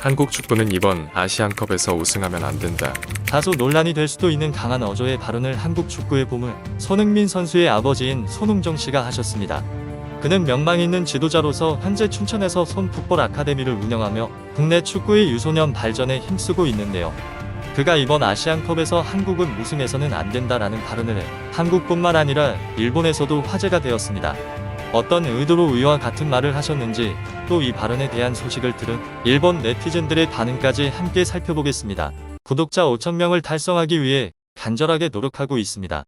한국 축구는 이번 아시안컵에서 우승하면 안 된다. 다소 논란이 될 수도 있는 강한 어조의 발언을 한국 축구의 보물 손흥민 선수의 아버지인 손흥정 씨가 하셨습니다. 그는 명망 있는 지도자로서 현재 춘천에서 손풋볼 아카데미를 운영하며 국내 축구의 유소년 발전에 힘쓰고 있는데요. 그가 이번 아시안컵에서 한국은 우승해서는 안 된다라는 발언을 해 한국뿐만 아니라 일본에서도 화제가 되었습니다. 어떤 의도로 이와 같은 말을 하셨는지 또 이 발언에 대한 소식을 들은 일본 네티즌들의 반응까지 함께 살펴보겠습니다. 구독자 5,000명을 달성하기 위해 간절하게 노력하고 있습니다.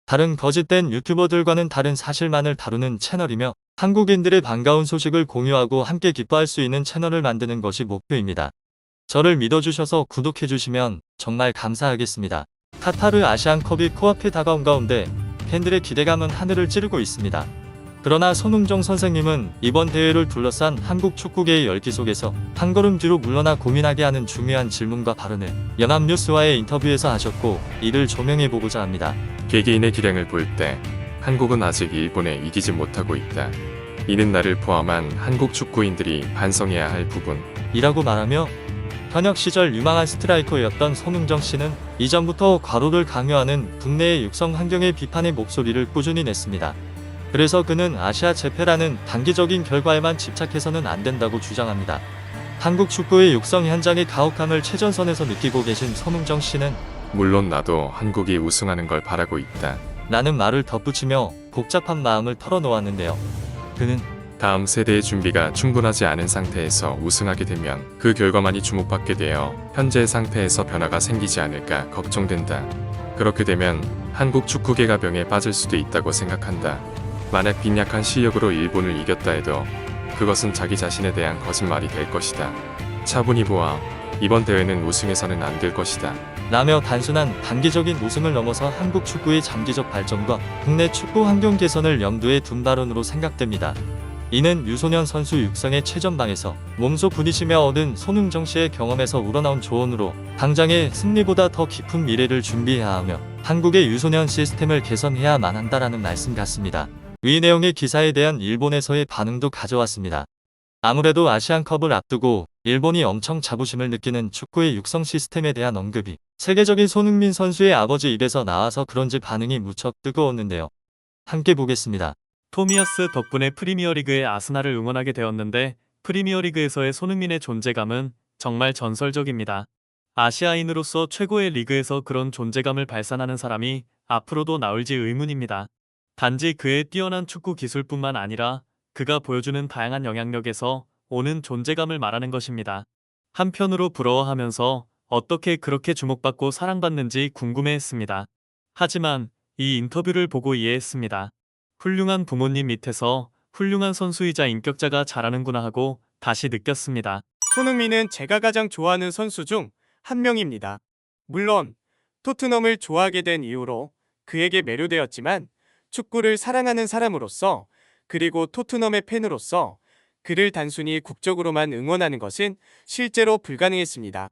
다른 거짓된 유튜버들과는 다른 사실만을 다루는 채널이며 한국인들의 반가운 소식을 공유하고 함께 기뻐할 수 있는 채널을 만드는 것이 목표입니다. 저를 믿어주셔서 구독해주시면 정말 감사하겠습니다. 카타르 아시안컵이 코앞에 다가온 가운데 팬들의 기대감은 하늘을 찌르고 있습니다. 그러나 손흥정 선생님은 이번 대회를 둘러싼 한국 축구계의 열기 속에서 한 걸음 뒤로 물러나 고민하게 하는 중요한 질문과 발언을 연합뉴스와의 인터뷰에서 하셨고 이를 조명해보고자 합니다. 개개인의 기량을 볼 때 한국은 아직 일본에 이기지 못하고 있다. 이는 나를 포함한 한국 축구인들이 반성해야 할 부분이라고 말하며 현역 시절 유망한 스트라이커였던 손흥정 씨는 이전부터 과로를 강요하는 국내의 육성 환경의 비판의 목소리를 꾸준히 냈습니다. 그래서 그는 아시아 재패라는 단기적인 결과에만 집착해서는 안 된다고 주장합니다. 한국 축구의 육성 현장의 가혹함을 최전선에서 느끼고 계신 손흥정 씨는 물론 나도 한국이 우승하는 걸 바라고 있다. 라는 말을 덧붙이며 복잡한 마음을 털어놓았는데요. 그는 다음 세대의 준비가 충분하지 않은 상태에서 우승하게 되면 그 결과만이 주목받게 되어 현재 상태에서 변화가 생기지 않을까 걱정된다. 그렇게 되면 한국 축구계가 병에 빠질 수도 있다고 생각한다. 만약 빈약한 실력으로 일본을 이겼다 해도 그것은 자기 자신에 대한 거짓말이 될 것이다. 차분히 보아 이번 대회는 우승해서는 안 될 것이다. 라며 단순한 단기적인 우승을 넘어서 한국 축구의 장기적 발전과 국내 축구 환경 개선을 염두에 둔 발언으로 생각됩니다. 이는 유소년 선수 육성의 최전방에서 몸소 부딪히며 얻은 손흥정 씨의 경험에서 우러나온 조언으로 당장의 승리보다 더 깊은 미래를 준비해야 하며 한국의 유소년 시스템을 개선해야만 한다라는 말씀 같습니다. 위 내용의 기사에 대한 일본에서의 반응도 가져왔습니다. 아무래도 아시안컵을 앞두고 일본이 엄청 자부심을 느끼는 축구의 육성 시스템에 대한 언급이 세계적인 손흥민 선수의 아버지 입에서 나와서 그런지 반응이 무척 뜨거웠는데요. 함께 보겠습니다. 토미야스 덕분에 프리미어리그의 아스날을 응원하게 되었는데 프리미어리그에서의 손흥민의 존재감은 정말 전설적입니다. 아시아인으로서 최고의 리그에서 그런 존재감을 발산하는 사람이 앞으로도 나올지 의문입니다. 단지 그의 뛰어난 축구 기술뿐만 아니라 그가 보여주는 다양한 영향력에서 오는 존재감을 말하는 것입니다. 한편으로 부러워하면서 어떻게 그렇게 주목받고 사랑받는지 궁금해했습니다. 하지만 이 인터뷰를 보고 이해했습니다. 훌륭한 부모님 밑에서 훌륭한 선수이자 인격자가 자라는구나 하고 다시 느꼈습니다. 손흥민은 제가 가장 좋아하는 선수 중 한 명입니다. 물론 토트넘을 좋아하게 된 이후로 그에게 매료되었지만 축구를 사랑하는 사람으로서 그리고 토트넘의 팬으로서 그를 단순히 국적으로만 응원하는 것은 실제로 불가능했습니다.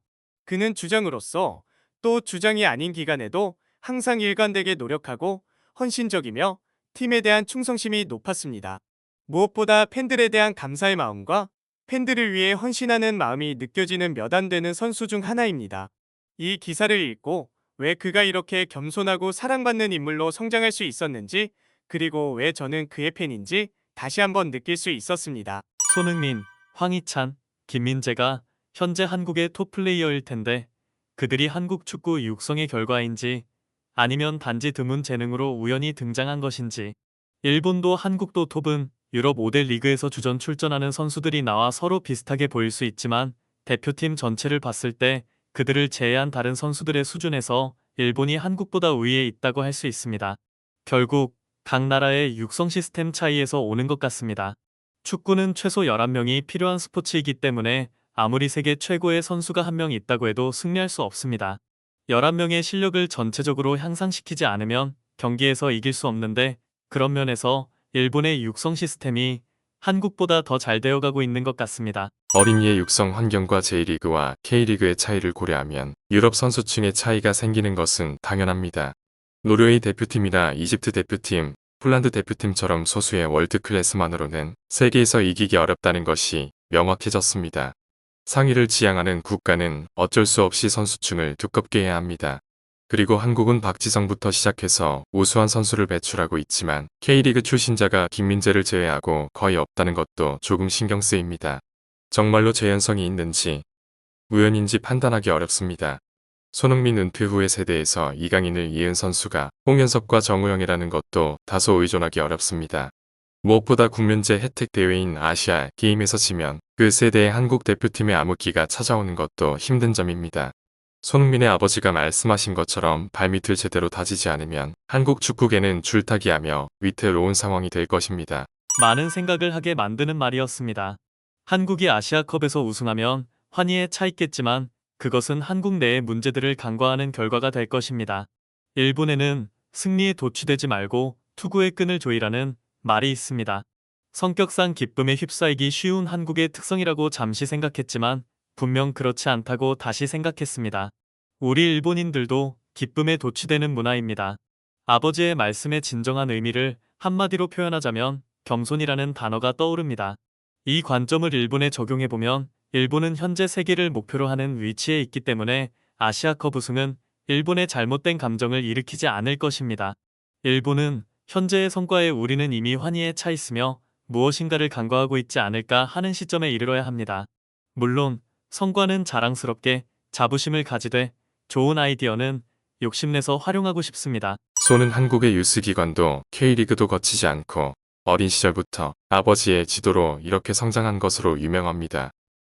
그는 주장으로서 또 주장이 아닌 기간에도 항상 일관되게 노력하고 헌신적이며 팀에 대한 충성심이 높았습니다. 무엇보다 팬들에 대한 감사의 마음과 팬들을 위해 헌신하는 마음이 느껴지는 몇 안 되는 선수 중 하나입니다. 이 기사를 읽고 왜 그가 이렇게 겸손하고 사랑받는 인물로 성장할 수 있었는지 그리고 왜 저는 그의 팬인지 다시 한번 느낄 수 있었습니다. 손흥민, 황희찬, 김민재가 현재 한국의 톱플레이어일 텐데 그들이 한국 축구 육성의 결과인지 아니면 단지 드문 재능으로 우연히 등장한 것인지 일본도 한국도 톱은 유럽 5대 리그에서 주전 출전하는 선수들이 나와 서로 비슷하게 보일 수 있지만 대표팀 전체를 봤을 때 그들을 제외한 다른 선수들의 수준에서 일본이 한국보다 우위에 있다고 할 수 있습니다. 결국 각 나라의 육성 시스템 차이에서 오는 것 같습니다. 축구는 최소 11명이 필요한 스포츠이기 때문에 아무리 세계 최고의 선수가 한 명 있다고 해도 승리할 수 없습니다. 11명의 실력을 전체적으로 향상시키지 않으면 경기에서 이길 수 없는데 그런 면에서 일본의 육성 시스템이 한국보다 더 잘 되어가고 있는 것 같습니다. 어린이의 육성 환경과 J리그와 K리그의 차이를 고려하면 유럽 선수층의 차이가 생기는 것은 당연합니다. 노르웨이 대표팀이나 이집트 대표팀, 폴란드 대표팀처럼 소수의 월드 클래스만으로는 세계에서 이기기 어렵다는 것이 명확해졌습니다. 상위를 지향하는 국가는 어쩔 수 없이 선수층을 두껍게 해야 합니다. 그리고 한국은 박지성부터 시작해서 우수한 선수를 배출하고 있지만 K리그 출신자가 김민재를 제외하고 거의 없다는 것도 조금 신경 쓰입니다. 정말로 재현성이 있는지 우연인지 판단하기 어렵습니다. 손흥민 은퇴 후의 세대에서 이강인을 이은 선수가 홍현석과 정우영이라는 것도 다소 의존하기 어렵습니다. 무엇보다 국면제 혜택 대회인 아시아 게임에서 지면 그 세대의 한국 대표팀의 암흑기가 찾아오는 것도 힘든 점입니다. 손흥민의 아버지가 말씀하신 것처럼 발밑을 제대로 다지지 않으면 한국 축구계는 줄타기하며 위태로운 상황이 될 것입니다. 많은 생각을 하게 만드는 말이었습니다. 한국이 아시아컵에서 우승하면 환희에 차 있겠지만 그것은 한국 내의 문제들을 간과하는 결과가 될 것입니다. 일본에는 승리에 도취되지 말고 투구의 끈을 조이라는 말이 있습니다. 성격상 기쁨에 휩싸이기 쉬운 한국의 특성이라고 잠시 생각했지만 분명 그렇지 않다고 다시 생각했습니다. 우리 일본인들도 기쁨에 도취되는 문화입니다. 아버지의 말씀의 진정한 의미를 한마디로 표현하자면 겸손이라는 단어가 떠오릅니다. 이 관점을 일본에 적용해보면 일본은 현재 세계를 목표로 하는 위치에 있기 때문에 아시아컵 우승은 일본의 잘못된 감정을 일으키지 않을 것입니다. 일본은 현재의 성과에 우리는 이미 환희에 차 있으며 무엇인가를 간과하고 있지 않을까 하는 시점에 이르러야 합니다. 물론 성과는 자랑스럽게 자부심을 가지되 좋은 아이디어는 욕심내서 활용하고 싶습니다. 손은 한국의 유스기관도 K리그도 거치지 않고 어린 시절부터 아버지의 지도로 이렇게 성장한 것으로 유명합니다.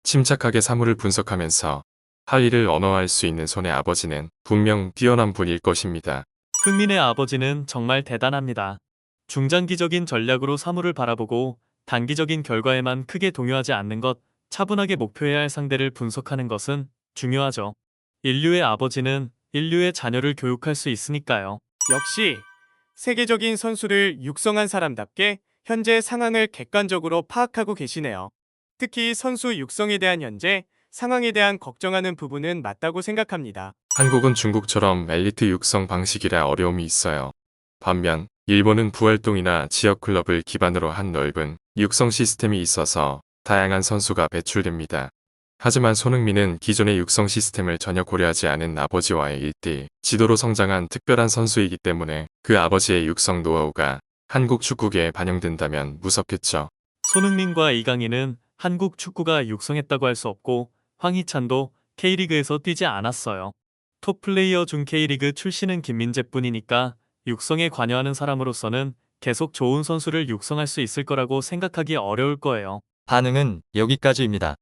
침착하게 사물을 분석하면서 할 일을 언어화할 수 있는 손의 아버지는 분명 뛰어난 분일 것입니다. 흥민의 아버지는 정말 대단합니다. 중장기적인 전략으로 사물을 바라보고 단기적인 결과에만 크게 동요하지 않는 것, 차분하게 목표해야 할 상대를 분석하는 것은 중요하죠. 인류의 아버지는 인류의 자녀를 교육할 수 있으니까요. 역시 세계적인 선수를 육성한 사람답게 현재 상황을 객관적으로 파악하고 계시네요. 특히 선수 육성에 대한 현재 상황에 대한 걱정하는 부분은 맞다고 생각합니다. 한국은 중국처럼 엘리트 육성 방식이라 어려움이 있어요. 반면 일본은 부활동이나 지역 클럽을 기반으로 한 넓은 육성 시스템이 있어서 다양한 선수가 배출됩니다. 하지만 손흥민은 기존의 육성 시스템을 전혀 고려하지 않은 아버지와의 1대1 지도로 성장한 특별한 선수이기 때문에 그 아버지의 육성 노하우가 한국 축구계에 반영된다면 무섭겠죠. 손흥민과 이강인은 한국 축구가 육성했다고 할 수 없고 황희찬도 K리그에서 뛰지 않았어요. 톱 플레이어 중 K리그 출신은 김민재뿐이니까 육성에 관여하는 사람으로서는 계속 좋은 선수를 육성할 수 있을 거라고 생각하기 어려울 거예요. 반응은 여기까지입니다.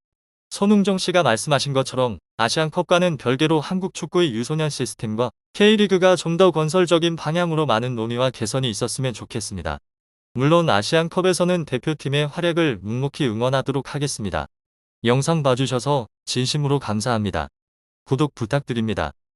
손흥정 씨가 말씀하신 것처럼 아시안컵과는 별개로 한국 축구의 유소년 시스템과 K리그가 좀 더 건설적인 방향으로 많은 논의와 개선이 있었으면 좋겠습니다. 물론 아시안컵에서는 대표팀의 활약을 묵묵히 응원하도록 하겠습니다. 영상 봐주셔서 진심으로 감사합니다. 구독 부탁드립니다.